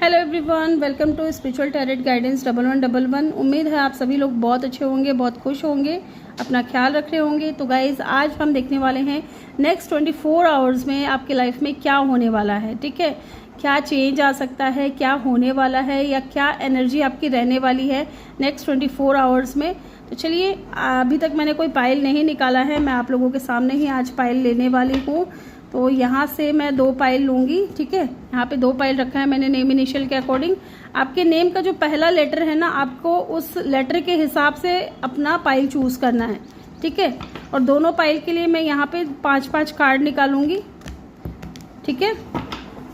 Hello everyone, welcome to spiritual tarot guidance 1111। उम्मीद है आप सभी लोग बहुत अच्छे होंगे, बहुत खुश होंगे, अपना ख्याल रख रहे होंगे। तो गाइज़, आज हम देखने वाले हैं नेक्स्ट 24 आवर्स में आपके लाइफ में क्या होने वाला है। ठीक है, क्या चेंज आ सकता है, क्या होने वाला है, या क्या एनर्जी आपकी रहने वाली है नेक्स्ट 24 आवर्स में। तो चलिए, अभी तक मैंने कोई पाइल नहीं निकाला है, मैं आप लोगों के सामने ही आज पाइल लेने वाली हूँ। तो यहाँ से मैं 2 पाइल लूँगी। ठीक है, यहाँ पे 2 पाइल रखा है मैंने नेम इनिशियल के अकॉर्डिंग। आपके नेम का जो पहला लेटर है ना, आपको उस लेटर के हिसाब से अपना पाइल चूज़ करना है। ठीक है, और दोनों पाइल के लिए मैं यहाँ पे 5-5 कार्ड निकालूंगी। ठीक है,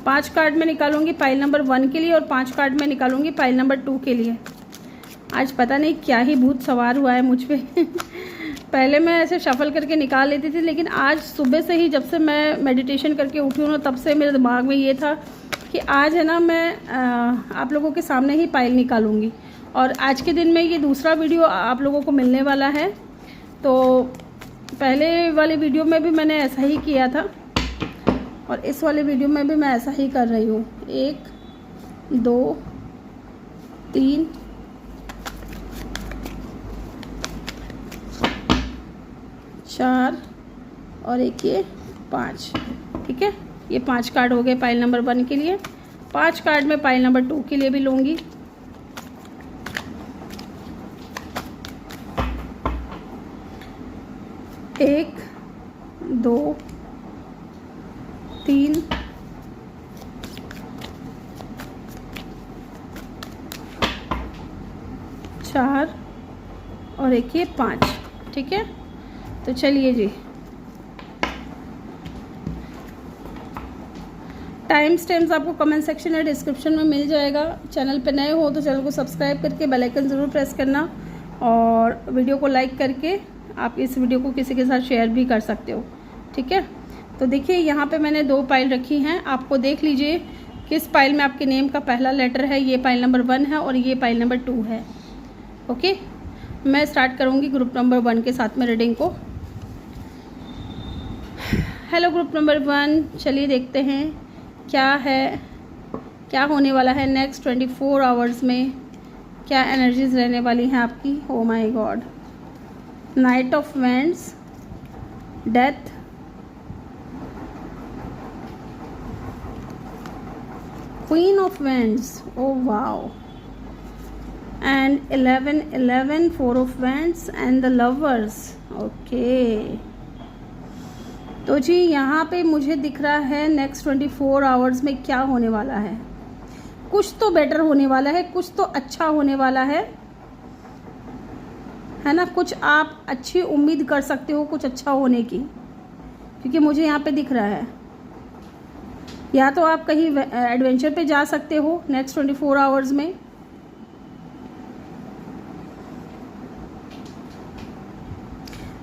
5 कार्ड में निकालूंगी पाइल नंबर 1 के लिए और 5 कार्ड में निकालूंगी पाइल नंबर 2 के लिए। आज पता नहीं क्या ही भूत सवार हुआ है मुझ पे पहले मैं ऐसे शफल करके निकाल लेती थी, लेकिन आज सुबह से ही जब से मैं मेडिटेशन करके उठी हूँ ना, तब से मेरे दिमाग में ये था कि आज है ना मैं आप लोगों के सामने ही पाइल निकालूंगी। और आज के दिन में ये दूसरा वीडियो आप लोगों को मिलने वाला है। तो पहले वाले वीडियो में भी मैंने ऐसा ही किया था और इस वाले वीडियो में भी मैं ऐसा ही कर रही हूँ। 1 2 3 4 और एक ये 5। ठीक है, ये 5 कार्ड हो गए पाइल नंबर 1 के लिए। 5 कार्ड में पाइल नंबर 2 के लिए भी लूँगी। एक 2 3 4 और एक ये 5। ठीक है, तो चलिए जी, टाइम स्टैम्प्स आपको कमेंट सेक्शन या डिस्क्रिप्शन में मिल जाएगा। चैनल पे नए हो तो चैनल को सब्सक्राइब करके बेल आइकन ज़रूर प्रेस करना और वीडियो को लाइक करके आप इस वीडियो को किसी के साथ शेयर भी कर सकते हो। ठीक है, तो देखिए यहाँ पे मैंने 2 पाइल रखी हैं। आपको देख लीजिए किस पाइल में आपके नेम का पहला लेटर है। ये पाइल नंबर 1 है और ये पाइल नंबर 2 है। ओके, मैं स्टार्ट करूँगी ग्रुप नंबर 1 के साथ में रीडिंग को। हेलो ग्रुप नंबर 1, चलिए देखते हैं क्या है, क्या होने वाला है नेक्स्ट 24 आवर्स में, क्या एनर्जीज रहने वाली हैं आपकी। Oh my God, night of wands, death, queen of wands, oh wow, and 11 4 of wands and the lovers. Okay, तो जी यहाँ पे मुझे दिख रहा है नेक्स्ट 24 आवर्स में क्या होने वाला है। कुछ तो बेटर होने वाला है, कुछ तो अच्छा होने वाला है ना। कुछ आप अच्छी उम्मीद कर सकते हो कुछ अच्छा होने की, क्योंकि मुझे यहाँ पे दिख रहा है। या तो आप कहीं एडवेंचर पे जा सकते हो नेक्स्ट 24 आवर्स में,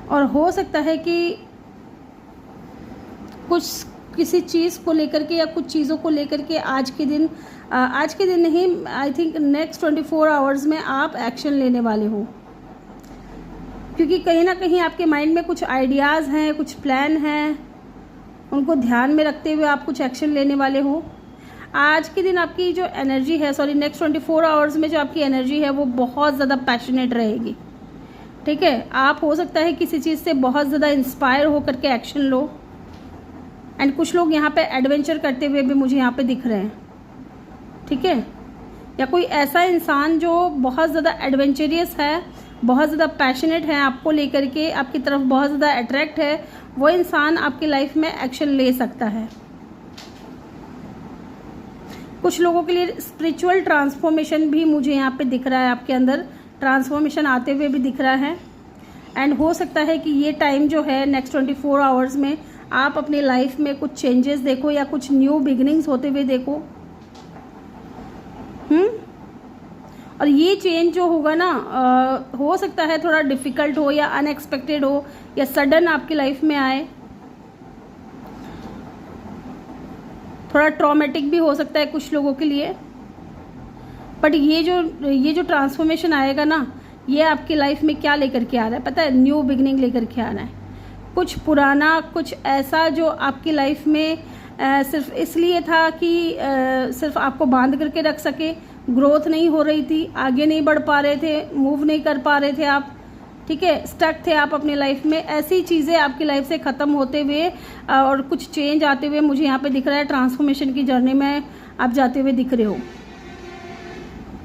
और हो सकता है कि कुछ किसी चीज़ को लेकर के या कुछ चीज़ों को लेकर के आज के दिन नहीं, आई थिंक नेक्स्ट 24 आवर्स में आप एक्शन लेने वाले हो, क्योंकि कहीं ना कहीं आपके माइंड में कुछ आइडियाज़ हैं, कुछ प्लान हैं, उनको ध्यान में रखते हुए आप कुछ एक्शन लेने वाले हो। आज के दिन आपकी जो एनर्जी है, नेक्स्ट 24 आवर्स में जो आपकी एनर्जी है वो बहुत ज़्यादा पैशनेट रहेगी। ठीक है, आप हो सकता है किसी चीज़ से बहुत ज़्यादा इंस्पायर होकर के एक्शन लो। एंड कुछ लोग यहाँ पे एडवेंचर करते हुए भी मुझे यहाँ पे दिख रहे हैं। ठीक है, या कोई ऐसा इंसान जो बहुत ज़्यादा एडवेंचरियस है, बहुत ज़्यादा पैशनेट है आपको लेकर के, आपकी तरफ बहुत ज़्यादा अट्रैक्ट है, वो इंसान आपकी लाइफ में एक्शन ले सकता है। कुछ लोगों के लिए स्पिरिचुअल ट्रांसफॉर्मेशन भी मुझे यहाँ पे दिख रहा है, आपके अंदर ट्रांसफॉर्मेशन आते हुए भी दिख रहा है। एंड हो सकता है कि ये टाइम जो है नेक्स्ट 24 आवर्स में आप अपनी लाइफ में कुछ चेंजेस देखो या कुछ न्यू बिगिनिंग्स होते हुए देखो। और ये चेंज जो होगा ना, हो सकता है थोड़ा डिफिकल्ट हो या अनएक्सपेक्टेड हो या सडन आपकी लाइफ में आए। थोड़ा ट्रॉमेटिक भी हो सकता है कुछ लोगों के लिए। बट ये जो ट्रांसफॉर्मेशन आएगा ना, ये आपकी लाइफ में क्या लेकर के आ रहा है पता है? न्यू बिगिनिंग लेकर के आ रहा है। कुछ पुराना, कुछ ऐसा जो आपकी लाइफ में सिर्फ इसलिए था कि सिर्फ आपको बांध करके रख सके। ग्रोथ नहीं हो रही थी, आगे नहीं बढ़ पा रहे थे, मूव नहीं कर पा रहे थे आप, ठीक है, स्टक थे आप अपनी लाइफ में। ऐसी चीज़ें आपकी लाइफ से ख़त्म होते हुए और कुछ चेंज आते हुए मुझे यहाँ पे दिख रहा है। ट्रांसफॉर्मेशन की जर्नी में आप जाते हुए दिख रहे हो,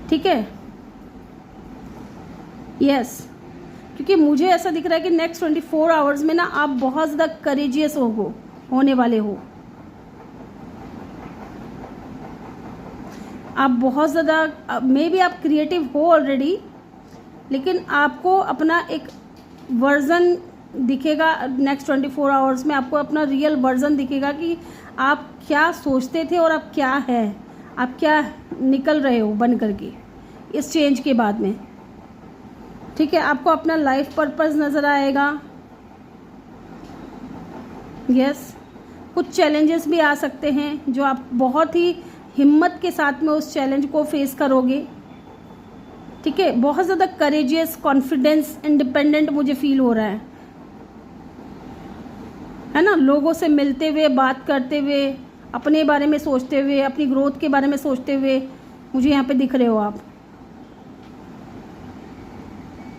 ठीक है, यस। क्योंकि मुझे ऐसा दिख रहा है कि नेक्स्ट 24 आवर्स में ना आप बहुत ज़्यादा करेजियस होने वाले हो। आप बहुत ज़्यादा, मे बी आप क्रिएटिव हो ऑलरेडी, लेकिन आपको अपना एक वर्जन दिखेगा नेक्स्ट 24 आवर्स में। आपको अपना रियल वर्जन दिखेगा कि आप क्या सोचते थे और आप क्या है, आप क्या निकल रहे हो बन करके इस चेंज के बाद में, ठीक है। आपको अपना लाइफ पर्पस नज़र आएगा, यस। कुछ चैलेंजेस भी आ सकते हैं जो आप बहुत ही हिम्मत के साथ में उस चैलेंज को फेस करोगे, ठीक है। बहुत ज़्यादा करेजियस, कॉन्फिडेंस, इंडिपेंडेंट मुझे फील हो रहा है ना। लोगों से मिलते हुए, बात करते हुए, अपने बारे में सोचते हुए, अपनी ग्रोथ के बारे में सोचते हुए मुझे यहाँ पे दिख रहे हो आप,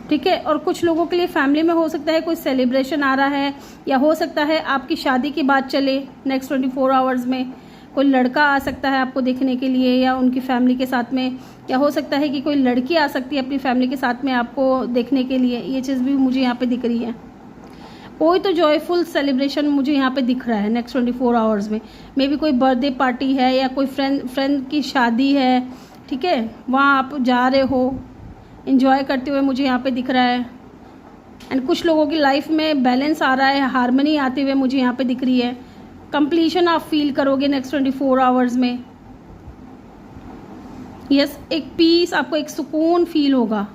ठीक है। और कुछ लोगों के लिए फैमिली में हो सकता है कोई सेलिब्रेशन आ रहा है, या हो सकता है आपकी शादी की बात चले नेक्स्ट 24 आवर्स में। कोई लड़का आ सकता है आपको देखने के लिए या उनकी फैमिली के साथ में, या हो सकता है कि कोई लड़की आ सकती है अपनी फैमिली के साथ में आपको देखने के लिए। ये चीज़ भी मुझे यहाँ पे दिख रही है। कोई तो जॉयफुल सेलिब्रेशन मुझे यहाँ पे दिख रहा है नेक्स्ट 24 आवर्स में। मे बी कोई बर्थडे पार्टी है या कोई फ्रेंड की शादी है, ठीक है, वहाँ आप जा रहे हो, एंजॉय करते हुए मुझे यहाँ पे दिख रहा है। एंड कुछ लोगों की लाइफ में बैलेंस आ रहा है, हार्मनी आते हुए मुझे यहाँ पे दिख रही है। कंप्लीशन आप फील करोगे नेक्स्ट 24 आवर्स में, यस। एक पीस, आपको एक सुकून फील होगा।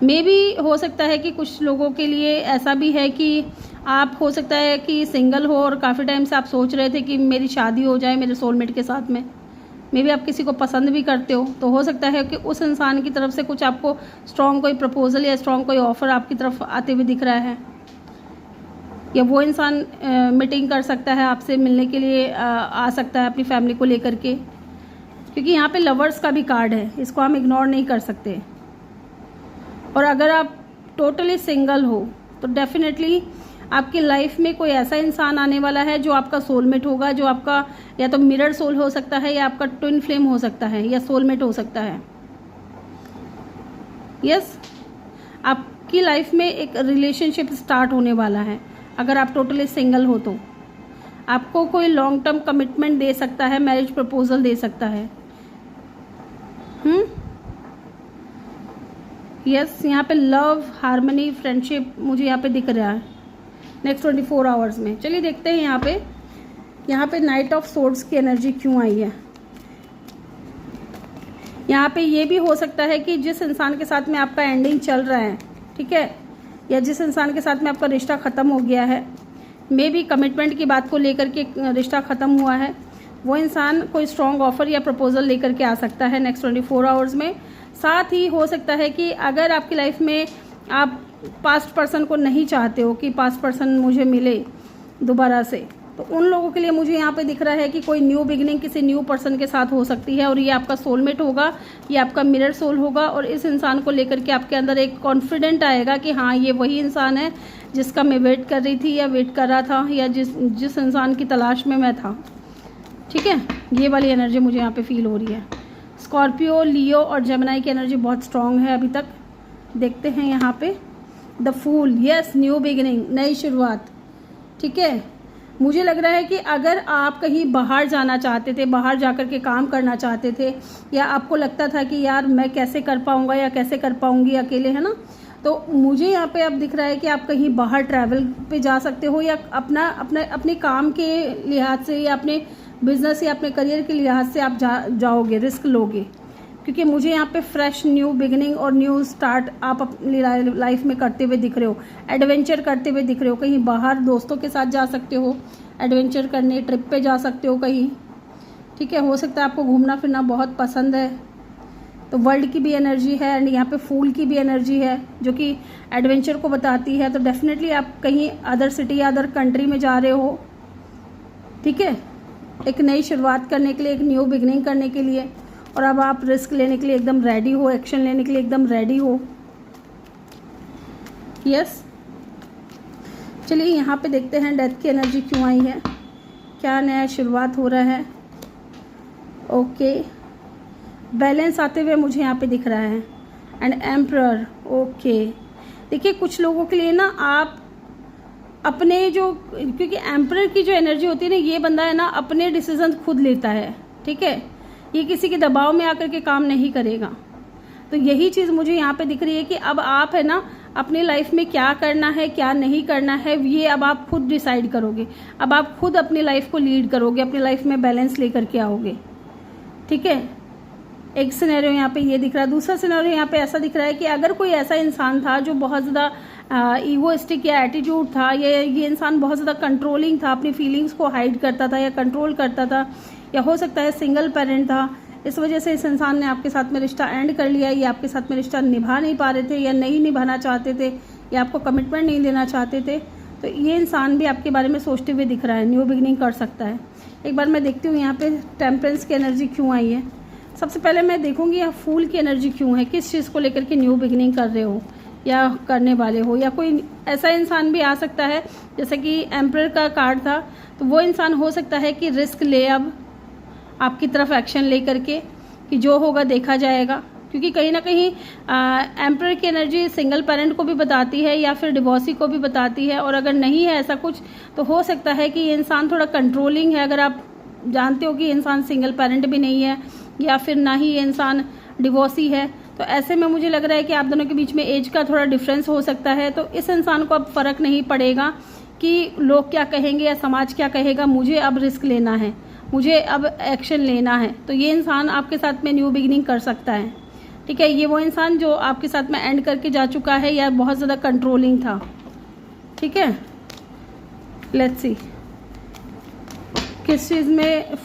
मे बी हो सकता है कि कुछ लोगों के लिए ऐसा भी है कि आप, हो सकता है कि सिंगल हो और काफ़ी टाइम से आप सोच रहे थे कि मेरी शादी हो जाए मेरे सोलमेट के साथ में। मे बी आप किसी को पसंद भी करते हो, तो हो सकता है कि उस इंसान की तरफ से कुछ आपको स्ट्रॉन्ग कोई प्रपोजल या स्ट्रॉन्ग कोई ऑफ़र आपकी तरफ आते हुए दिख रहा है। या वो इंसान मीटिंग कर सकता है आपसे, मिलने के लिए आ सकता है अपनी फैमिली को लेकर के। क्योंकि यहाँ पे लवर्स का भी कार्ड है, इसको हम इग्नोर नहीं कर सकते। और अगर आप टोटली सिंगल हो तो डेफिनेटली आपकी लाइफ में कोई ऐसा इंसान आने वाला है जो आपका सोलमेट होगा, जो आपका या तो मिरर सोल हो सकता है, या आपका ट्विन फ्लेम हो सकता है, या सोलमेट हो सकता है, यस। आपकी लाइफ में एक रिलेशनशिप स्टार्ट होने वाला है। अगर आप टोटली सिंगल हो तो आपको कोई लॉन्ग टर्म कमिटमेंट दे सकता है, मैरिज प्रपोजल दे सकता है, यस। यहाँ पे लव, हार्मनी, फ्रेंडशिप मुझे यहाँ पे दिख रहा है नेक्स्ट 24 आवर्स में। चलिए देखते हैं यहाँ पे नाइट ऑफ सोर्ड्स की एनर्जी क्यों आई है। यहाँ पे ये भी हो सकता है कि जिस इंसान के साथ में आपका एंडिंग चल रहा है, ठीक है, या जिस इंसान के साथ में आपका रिश्ता ख़त्म हो गया है, मे बी कमिटमेंट की बात को लेकर के रिश्ता ख़त्म हुआ है, वो इंसान कोई स्ट्रॉन्ग ऑफर या प्रपोजल लेकर के आ सकता है नेक्स्ट 24 आवर्स में। साथ ही हो सकता है कि अगर आपकी लाइफ में आप पास्ट पर्सन को नहीं चाहते हो कि पास्ट पर्सन मुझे मिले दोबारा से, तो उन लोगों के लिए मुझे यहाँ पे दिख रहा है कि कोई न्यू बिगिनिंग किसी न्यू पर्सन के साथ हो सकती है। और ये आपका सोलमेट होगा, ये आपका मिरर सोल होगा। और इस इंसान को लेकर के आपके अंदर एक कॉन्फिडेंट आएगा कि हाँ, ये वही इंसान है जिसका मैं वेट कर रही थी या वेट कर रहा था, या जिस इंसान की तलाश में मैं था, ठीक है। ये वाली एनर्जी मुझे यहाँ पे फील हो रही है। स्कॉर्पियो, लियो और जेमिनी की एनर्जी बहुत स्ट्रांग है अभी तक। देखते हैं यहाँ पे the fool, yes, new beginning, नई शुरुआत, ठीक है। मुझे लग रहा है कि अगर आप कहीं बाहर जाना चाहते थे, बाहर जाकर के काम करना चाहते थे, या आपको लगता था कि यार मैं कैसे कर पाऊँगा या कैसे कर पाऊँगी अकेले, है ना, तो मुझे यहाँ पे अब दिख रहा है कि आप कहीं बाहर ट्रैवल पे जा सकते हो, या अपने काम के लिहाज से या अपने बिजनेस या अपने करियर के लिहाज से आप जाओगे, रिस्क लोगे। क्योंकि मुझे यहाँ पे फ्रेश न्यू बिगिनिंग और न्यू स्टार्ट आप अपनी लाइफ में करते हुए दिख रहे हो, एडवेंचर करते हुए दिख रहे हो। कहीं बाहर दोस्तों के साथ जा सकते हो एडवेंचर करने, ट्रिप पे जा सकते हो कहीं, ठीक है। हो सकता है आपको घूमना फिरना बहुत पसंद है, तो वर्ल्ड की भी एनर्जी है एंड यहाँ पे फूल की भी एनर्जी है जो कि एडवेंचर को बताती है। तो डेफिनेटली आप कहीं अदर सिटी या अदर कंट्री में जा रहे हो, ठीक है, एक नई शुरुआत करने के लिए, एक न्यू बिगनिंग करने के लिए, और अब आप रिस्क लेने के लिए एकदम रेडी हो, एक्शन लेने के लिए एकदम रेडी हो। यस, चलिए यहाँ पे देखते हैं डेथ की एनर्जी क्यों आई है, क्या नया शुरुआत हो रहा है। ओके, बैलेंस आते हुए मुझे यहाँ पे दिख रहा है एंड एम्परर। ओके, देखिए कुछ लोगों के लिए ना आप अपने जो, क्योंकि एम्परर की जो एनर्जी होती है ना, ये बंदा है ना अपने डिसीजन खुद लेता है, ठीक है, ये किसी के दबाव में आकर के काम नहीं करेगा। तो यही चीज़ मुझे यहाँ पे दिख रही है कि अब आप है ना अपनी लाइफ में क्या करना है क्या नहीं करना है, ये अब आप खुद डिसाइड करोगे। अब आप खुद अपनी लाइफ को लीड करोगे, अपनी लाइफ में बैलेंस लेकर के आओगे, ठीक है। एक सिनेरियो यहाँ पे ये दिख रहा है। दूसरा सिनेरियो यहाँ पे ऐसा दिख रहा है कि अगर कोई ऐसा इंसान था जो बहुत ज़्यादा ईगोइस्टिक या एटीट्यूड था, ये इंसान बहुत ज़्यादा कंट्रोलिंग था, अपनी फीलिंग्स को हाइड करता था या कंट्रोल करता था, या हो सकता है सिंगल पेरेंट था, इस वजह से इस इंसान ने आपके साथ में रिश्ता एंड कर लिया, या आपके साथ में रिश्ता निभा नहीं पा रहे थे, या नहीं निभाना चाहते थे, या आपको कमिटमेंट नहीं देना चाहते थे, तो ये इंसान भी आपके बारे में सोचते हुए दिख रहा है, न्यू बिगनिंग कर सकता है। एक बार मैं देखती हूँ यहाँ पे टेम्परेंस की एनर्जी क्यों आई है। सबसे पहले मैं देखूँगी यहाँ फूल की एनर्जी क्यों है, किस चीज़ को लेकर के न्यू बिगनिंग कर रहे हो या करने वाले हो, या कोई ऐसा इंसान भी आ सकता है जैसे कि एम्परर का कार्ड था, तो वो इंसान हो सकता है कि रिस्क ले अब आपकी तरफ एक्शन ले करके कि जो होगा देखा जाएगा, क्योंकि कहीं ना कहीं एम्परर की एनर्जी सिंगल पेरेंट को भी बताती है या फिर डिवोर्सी को भी बताती है, और अगर नहीं है ऐसा कुछ तो हो सकता है कि ये इंसान थोड़ा कंट्रोलिंग है। अगर आप जानते हो कि ये इंसान सिंगल पेरेंट भी नहीं है या फिर ना ही ये इंसान डिवोर्सी है, तो ऐसे में मुझे लग रहा है कि आप दोनों के बीच में एज का थोड़ा डिफरेंस हो सकता है। तो इस इंसान को अब फ़र्क नहीं पड़ेगा कि लोग क्या कहेंगे या समाज क्या कहेगा, मुझे अब रिस्क लेना है, मुझे अब एक्शन लेना है। तो ये इंसान आपके साथ में न्यू बिगिनिंग कर सकता है, ठीक है। ये वो इंसान जो आपके साथ में एंड करके जा चुका है या बहुत ज़्यादा कंट्रोलिंग था, ठीक है। लेट्स सी किस चीज़ में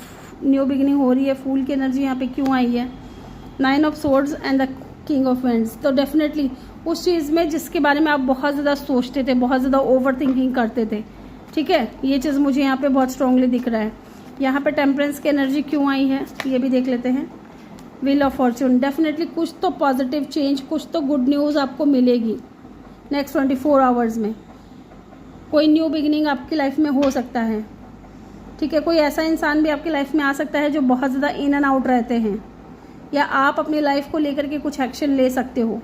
न्यू बिगिनिंग हो रही है। फूल की एनर्जी यहाँ पे क्यों आई है, 9 of swords and the king of vends. तो डेफिनेटली उस चीज़ में जिसके बारे में आप बहुत ज़्यादा सोचते थे, बहुत ज़्यादा ओवर थिंकिंग करते थे, ठीक है, ये चीज़ मुझे यहाँ पे बहुत स्ट्रांगली दिख रहा है। यहाँ पे टेम्परेंस की एनर्जी क्यों आई है ये भी देख लेते हैं। व्हील ऑफ फॉर्च्यून, डेफिनेटली कुछ तो पॉजिटिव चेंज, कुछ तो गुड न्यूज़ आपको मिलेगी नेक्स्ट 24 आवर्स में। कोई न्यू बिगिनिंग आपकी लाइफ में हो सकता है, ठीक है। कोई ऐसा इंसान भी आपकी लाइफ में आ सकता है जो बहुत ज़्यादा इन एंड आउट रहते हैं, या आप अपनी लाइफ को लेकर के कुछ एक्शन ले सकते हो,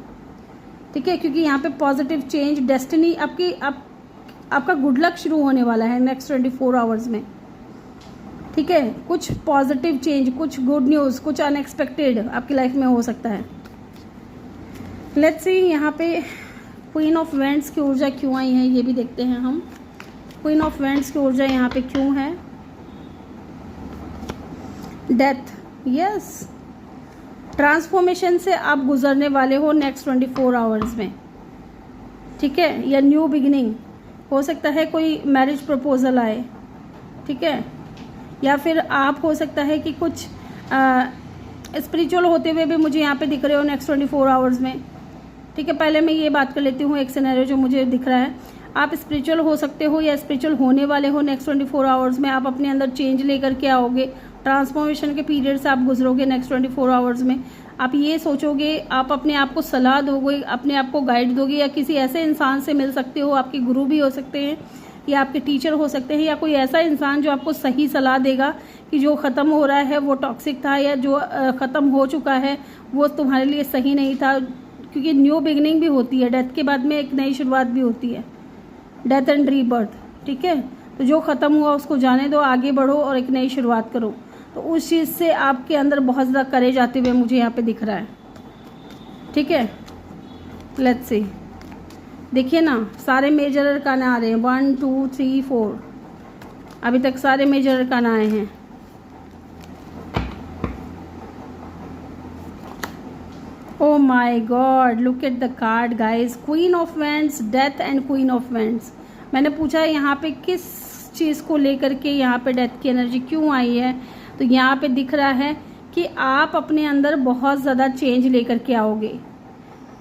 ठीक है, क्योंकि यहाँ पे पॉजिटिव चेंज, डेस्टिनी आपका गुड लक शुरू होने वाला है नेक्स्ट 24 आवर्स में, ठीक है। कुछ पॉजिटिव चेंज, कुछ गुड न्यूज़, कुछ अनएक्सपेक्टेड आपकी लाइफ में हो सकता है। लेट्स सी यहाँ पे क्वीन ऑफ वेंड्स की ऊर्जा क्यों आई है ये भी देखते हैं हम। क्वीन ऑफ वेंड्स की ऊर्जा यहाँ पे क्यों है, डेथ, यस, ट्रांसफॉर्मेशन से आप गुजरने वाले हो नेक्स्ट 24 आवर्स में, ठीक है, या न्यू बिगिनिंग हो सकता है। कोई मैरिज प्रपोजल आए, ठीक है, या फिर आप हो सकता है कि कुछ स्पिरिचुअल होते हुए भी मुझे यहाँ पे दिख रहे हो नेक्स्ट 24 आवर्स में, ठीक है। पहले मैं ये बात कर लेती हूँ, एक सिनेरियो जो मुझे दिख रहा है, आप स्पिरिचुअल हो सकते हो या स्पिरिचुअल होने वाले हो नेक्स्ट 24 आवर्स में। आप अपने अंदर चेंज लेकर के आओगे, ट्रांसफॉर्मेशन के पीरियड से आप गुजरोगे नेक्स्ट 24 आवर्स में। आप ये सोचोगे, आप अपने आप को सलाह दोगे, अपने आप को गाइड दोगे, या किसी ऐसे इंसान से मिल सकते हो, आपके गुरु भी हो सकते हैं या आपके टीचर हो सकते हैं, या कोई ऐसा इंसान जो आपको सही सलाह देगा कि जो ख़त्म हो रहा है वो टॉक्सिक था, या जो ख़त्म हो चुका है वो तुम्हारे लिए सही नहीं था, क्योंकि न्यू बिगनिंग भी होती है, डेथ के बाद में एक नई शुरुआत भी होती है, डेथ एंड रीबर्थ, ठीक है। तो जो ख़त्म हुआ उसको जाने दो, आगे बढ़ो और एक नई शुरुआत करो। तो उस चीज़ से आपके अंदर बहुत ज़्यादा करेज आते हुए मुझे यहाँ पे दिख रहा है, ठीक है। लेट्स सी, देखिए ना, सारे मेजर अरकान आ रहे हैं, 1 2 3 4, अभी तक सारे मेजर अरकान आए हैं। Oh my god, look at the card guys, queen of wands, death and queen of wands. मैंने पूछा यहाँ पे किस चीज़ को लेकर के यहाँ पे डेथ की एनर्जी क्यों आई है, तो यहाँ पे दिख रहा है कि कि आप अपने अंदर बहुत ज़्यादा चेंज लेकर के आओगे।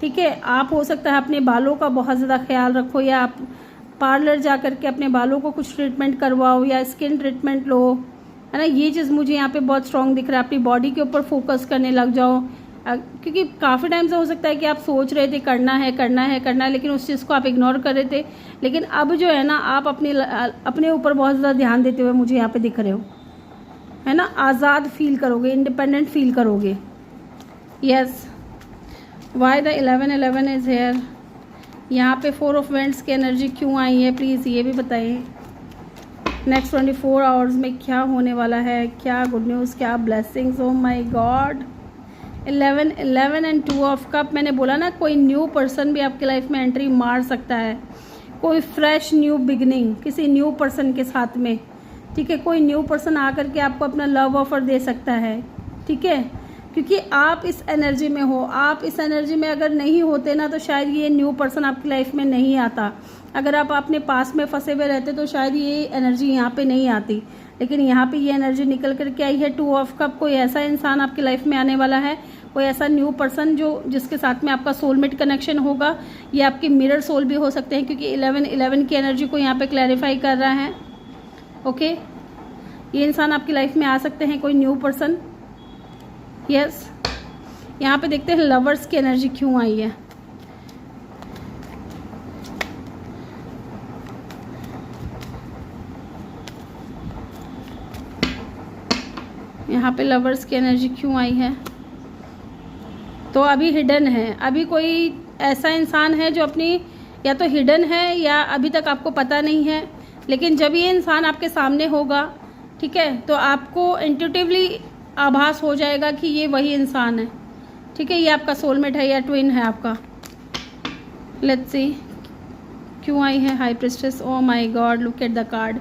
ठीक है, आप हो सकता है अपने बालों का बहुत ज़्यादा ख्याल रखो, या आप पार्लर जा कर के अपने बालों को कुछ ट्रीटमेंट करवाओ, या स्किन ट्रीटमेंट लो, है ना। ये चीज़ मुझे यहाँ पे बहुत स्ट्रॉन्ग दिख रहा है। अपनी बॉडी के ऊपर फोकस करने लग जाओ, क्योंकि काफ़ी टाइम से हो सकता है कि आप सोच रहे थे करना है, लेकिन उस चीज़ को आप इग्नोर कर रहे थे। लेकिन अब जो है ना, आप अपने ऊपर बहुत ज़्यादा ध्यान देते हुए मुझे यहाँ पे दिख रहे हो, है ना। आज़ाद फील करोगे, इंडिपेंडेंट फील करोगे। Yes, why the 11 is here. यहाँ पे 4 ऑफ वेंट्स की एनर्जी क्यों आई है, प्लीज़ ये भी बताइए। नेक्स्ट 24 आवर्स में क्या होने वाला है, क्या गुड न्यूज़, क्या blessings. Oh my God, 11 and 2 of cup. मैंने बोला ना, कोई न्यू पर्सन भी आपकी लाइफ में एंट्री मार सकता है, कोई फ्रेश न्यू बिगनिंग किसी न्यू पर्सन के साथ में। ठीक है, कोई न्यू पर्सन आकर के आपको अपना लव ऑफर दे सकता है। ठीक है, क्योंकि आप इस एनर्जी में हो। आप इस एनर्जी में अगर नहीं होते ना, तो शायद ये न्यू पर्सन आपकी लाइफ में नहीं आता। अगर आप अपने पास में फंसे हुए रहते तो शायद ये एनर्जी यहाँ पे नहीं आती, लेकिन यहाँ पे ये एनर्जी निकल करके आई है। 2 ऑफ कप, कोई ऐसा इंसान आपकी लाइफ में आने वाला है, कोई ऐसा न्यू पर्सन जिसके साथ में आपका सोलमेट कनेक्शन होगा। ये आपके मिरर सोल भी हो सकते हैं, क्योंकि 11 की एनर्जी को यहाँ पे क्लैरिफाई कर रहा है। ओके, ये इंसान आपकी लाइफ में आ सकते हैं, कोई न्यू पर्सन। यस, यहाँ पे देखते हैं लवर्स की एनर्जी क्यों आई है। यहाँ पे लवर्स की एनर्जी क्यों आई है। तो अभी हिडन है, अभी कोई ऐसा इंसान है जो अपनी या तो हिडन है या अभी तक आपको पता नहीं है, लेकिन जब ये इंसान आपके सामने होगा, ठीक है, तो आपको इंट्यूटिवली आभास हो जाएगा कि ये वही इंसान है। ठीक है, ये आपका सोलमेट है या ट्विन है आपका। लेट्स सी क्यों आई है high priestess. Oh my God, look at the card.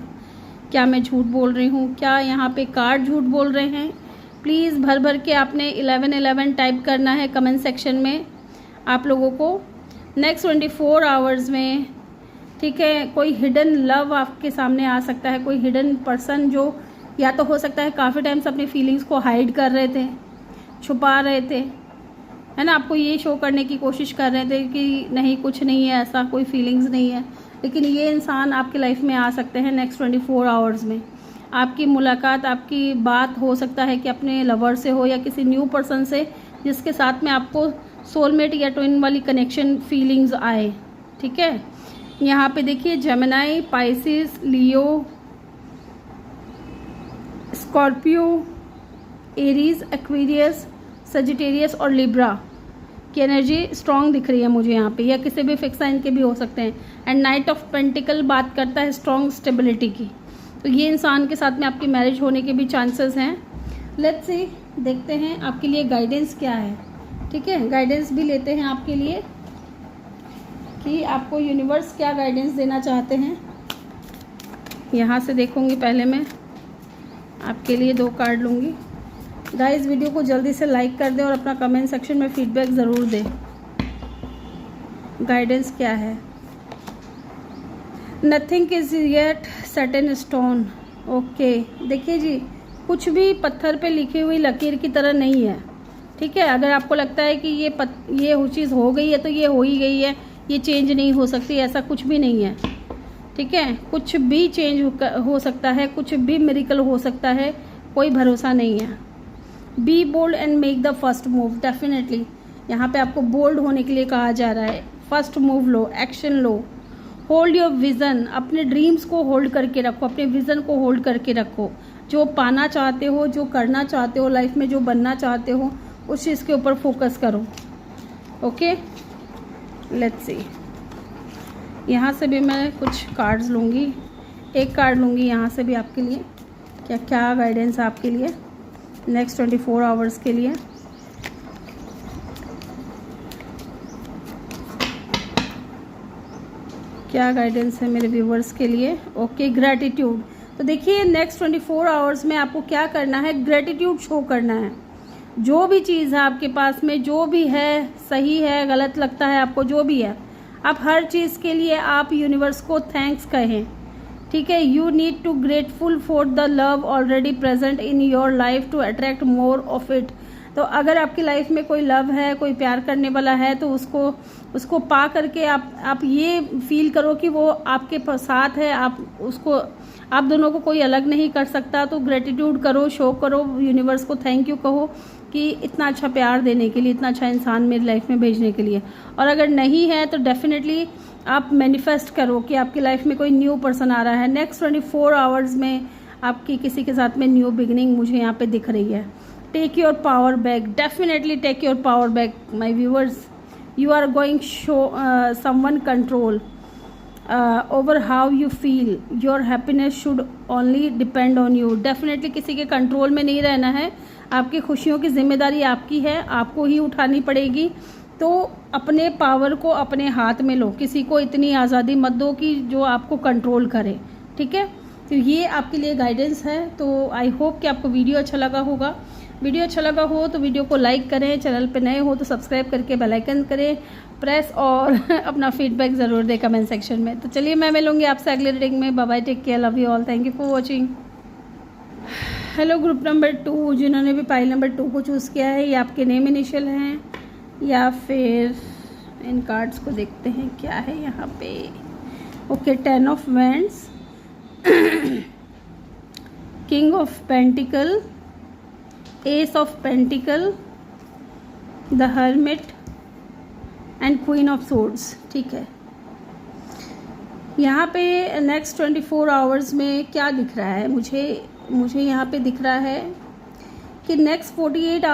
क्या मैं झूठ बोल रही हूँ? क्या यहाँ पे कार्ड झूठ बोल रहे हैं? प्लीज़ भर भर के आपने 11 टाइप करना है कमेंट सेक्शन में आप लोगों को। नेक्स्ट 24 आवर्स में, ठीक है, कोई हिडन लव आपके सामने आ सकता है। कोई हिडन पर्सन जो या तो हो सकता है काफ़ी टाइम से अपनी फीलिंग्स को हाइड कर रहे थे, छुपा रहे थे, है ना, आपको ये शो करने की कोशिश कर रहे थे कि नहीं, कुछ नहीं है, ऐसा कोई फीलिंग्स नहीं है। लेकिन ये इंसान आपकी लाइफ में आ सकते हैं नेक्स्ट 24 आवर्स में। आपकी मुलाकात, आपकी बात हो सकता है कि अपने लवर से हो या किसी न्यू पर्सन से जिसके साथ में आपको सोलमेट या ट्विन वाली कनेक्शन फीलिंग्स आए। ठीक है, यहाँ पे देखिए जेमिनी, पाइसिस, लियो, स्कॉर्पियो, एरीज, एक्वेरियस, सजिटेरियस और लिब्रा की एनर्जी स्ट्रॉन्ग दिख रही है मुझे यहाँ पे, या किसी भी फिक्स साइन के भी हो सकते हैं। एंड नाइट ऑफ पेंटिकल बात करता है स्ट्रॉन्ग स्टेबिलिटी की, तो ये इंसान के साथ में आपकी मैरिज होने के भी चांसेस हैं। लेट्स सी, देखते हैं आपके लिए गाइडेंस क्या है। ठीक है, गाइडेंस भी लेते हैं आपके लिए कि आपको यूनिवर्स क्या गाइडेंस देना चाहते हैं। यहाँ से देखूँगी, पहले मैं आपके लिए 2 कार्ड लूँगी। गाइस, वीडियो को जल्दी से लाइक कर दें और अपना कमेंट सेक्शन में फीडबैक ज़रूर दें। गाइडेंस क्या है? Nothing is yet set in stone. Okay, देखिए जी, कुछ भी पत्थर पे लिखी हुई लकीर की तरह नहीं है। ठीक है, अगर आपको लगता है कि ये वो चीज़ हो गई है तो ये हो ही गई है, ये चेंज नहीं हो सकती, ऐसा कुछ भी नहीं है। ठीक है, कुछ भी चेंज हो सकता है, कुछ भी मिरेकल हो सकता है, कोई भरोसा नहीं है। Be bold and make the first move. Definitely यहाँ पे आपको बोल्ड होने के लिए कहा जा रहा है। First move low, action low, hold your vision. अपने ड्रीम्स को होल्ड करके रखो, अपने विज़न को होल्ड करके रखो। जो पाना चाहते हो, जो करना चाहते हो लाइफ में, जो बनना चाहते हो, उस चीज़ के ऊपर फोकस करो। ओके, लेट्स सी, यहाँ से भी मैं कुछ कार्ड्स लूँगी। एक कार्ड लूँगी यहाँ से भी आपके लिए, क्या क्या गाइडेंस है आपके लिए नेक्स्ट 24 आवर्स के लिए। क्या गाइडेंस है मेरे व्यूवर्स के लिए? Okay, gratitude. तो देखिए, नेक्स्ट 24 आवर्स में आपको क्या करना है, ग्रैटिट्यूड शो करना है। जो भी चीज़ है आपके पास में, जो भी है, सही है, गलत लगता है आपको, जो भी है, आप हर चीज़ के लिए आप यूनिवर्स को थैंक्स कहें। ठीक है। You need to grateful for the love already present in your life to attract more of it. तो अगर आपकी लाइफ में कोई लव है, कोई प्यार करने वाला है, तो उसको पा करके आप ये फील करो कि वो आपके साथ है, आप दोनों को कोई अलग नहीं कर सकता। तो ग्रेटिट्यूड करो, शो करो, यूनिवर्स को थैंक यू कहो कि इतना अच्छा प्यार देने के लिए, इतना अच्छा इंसान मेरी लाइफ में भेजने के लिए। और अगर नहीं है तो डेफिनेटली आप मैनिफेस्ट करो कि आपकी लाइफ में कोई न्यू पर्सन आ रहा है। नेक्स्ट 24 आवर्स में आपकी किसी के साथ में न्यू बिगिनिंग मुझे यहाँ पे दिख रही है। Take your power back, definitely take your power back my viewers. You are going show someone control over how you feel. Your happiness should only depend on you. Definitely किसी के control में नहीं रहना है। आपकी खुशियों की जिम्मेदारी आपकी है, आपको ही उठानी पड़ेगी। तो अपने पावर को अपने हाथ में लो, किसी को इतनी आज़ादी मत दो कि जो आपको कंट्रोल करे। ठीक है, तो ये आपके लिए गाइडेंस है। तो आई होप कि आपको वीडियो अच्छा लगा होगा। वीडियो अच्छा लगा हो तो वीडियो को लाइक करें, चैनल पे नए हो तो सब्सक्राइब करके बेल आइकन करें प्रेस, और अपना फीडबैक ज़रूर दें कमेंट सेक्शन में। तो चलिए मैं मिलूंगी आपसे अगले रीडिंग में। Bye bye, take care, love you all, thank you for watching. Hello group number 2, जिन्होंने भी पाइल नंबर 2 को चूज़ किया है, ये आपके नेम इनिशियल हैं या फिर इन कार्ड्स को देखते हैं क्या है यहाँ पे। Okay, 10 of wands, king of pentacle, S of pentacle, the hermit and queen of swords. ठीक है, यहाँ पे नेक्स्ट 24 आवर्स में क्या दिख रहा है मुझे यहाँ पे दिख रहा है कि नेक्स्ट 24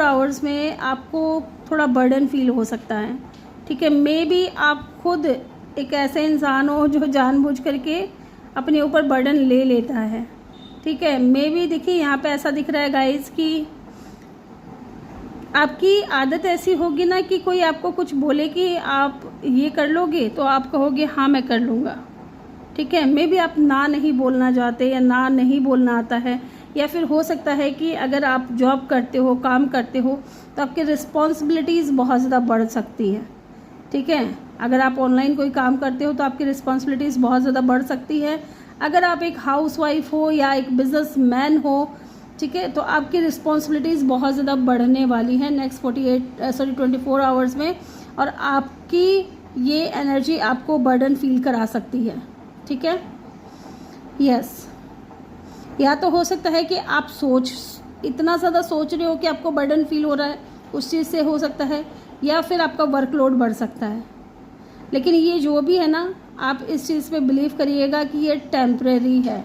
आवर्स में आपको थोड़ा बर्डन फील हो सकता है। ठीक है, मे बी आप खुद एक ऐसे इंसान हो जो जानबूझ करके अपने ऊपर बर्डन ले लेता है। ठीक है, मे बी देखिए यहाँ पे ऐसा दिख रहा है गाइस कि आपकी आदत ऐसी होगी ना कि कोई आपको कुछ बोले कि आप ये कर लोगे तो आप कहोगे हाँ मैं कर लूँगा। ठीक है, मे बी आप ना नहीं बोलना चाहते या ना नहीं बोलना आता है, या फिर हो सकता है कि अगर आप जॉब करते हो, काम करते हो, तो आपकी रिस्पॉन्सिबिलिटीज़ बहुत ज़्यादा बढ़ सकती है। ठीक है, अगर आप ऑनलाइन कोई काम करते हो तो आपकी रिस्पॉन्सिबिलिटीज़ बहुत ज़्यादा बढ़ सकती है। अगर आप एक हाउसवाइफ हो या एक बिजनेसमैन हो, ठीक है, तो आपकी रिस्पॉन्सिबिलिटीज़ बहुत ज़्यादा बढ़ने वाली है नेक्स्ट 24 आवर्स में, और आपकी ये एनर्जी आपको बर्डन फील करा सकती है। ठीक है, यस, या तो हो सकता है कि आप इतना ज़्यादा सोच रहे हो कि आपको बर्डन फील हो रहा है, उस चीज़ से हो सकता है, या फिर आपका वर्कलोड बढ़ सकता है। लेकिन ये जो भी है ना, आप इस चीज़ पे बिलीव करिएगा कि ये टेम्परेरी है।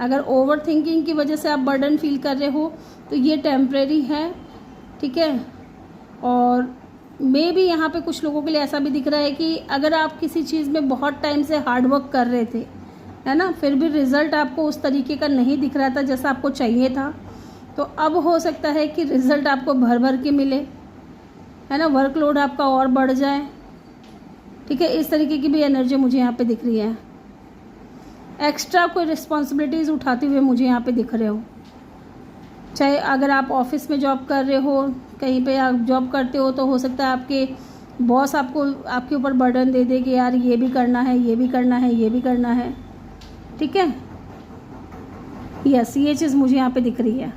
अगर ओवर थिंकिंग की वजह से आप बर्डन फील कर रहे हो तो ये टेम्परेरी है। ठीक है, और मे भी यहाँ पे कुछ लोगों के लिए ऐसा भी दिख रहा है कि अगर आप किसी चीज़ में बहुत टाइम से हार्ड वर्क कर रहे थे, है ना, फिर भी रिज़ल्ट आपको उस तरीके का नहीं दिख रहा था जैसा आपको चाहिए था, तो अब हो सकता है कि रिज़ल्ट आपको भर भर के मिले, है ना, वर्कलोड आपका और बढ़ जाए। ठीक है, इस तरीके की भी एनर्जी मुझे यहाँ पे दिख रही है। एक्स्ट्रा कोई रिस्पॉन्सिबिलिटीज़ उठाते हुए मुझे यहाँ पे दिख रहे हो, चाहे अगर आप ऑफिस में जॉब कर रहे हो, कहीं पे आप जॉब करते हो, तो हो सकता है आपके बॉस आपके ऊपर बर्डन दे दे कि यार ये भी करना है, ये भी करना है, ये भी करना है। ठीक है, यस, ये चीज़ मुझे यहाँ पे दिख रही है।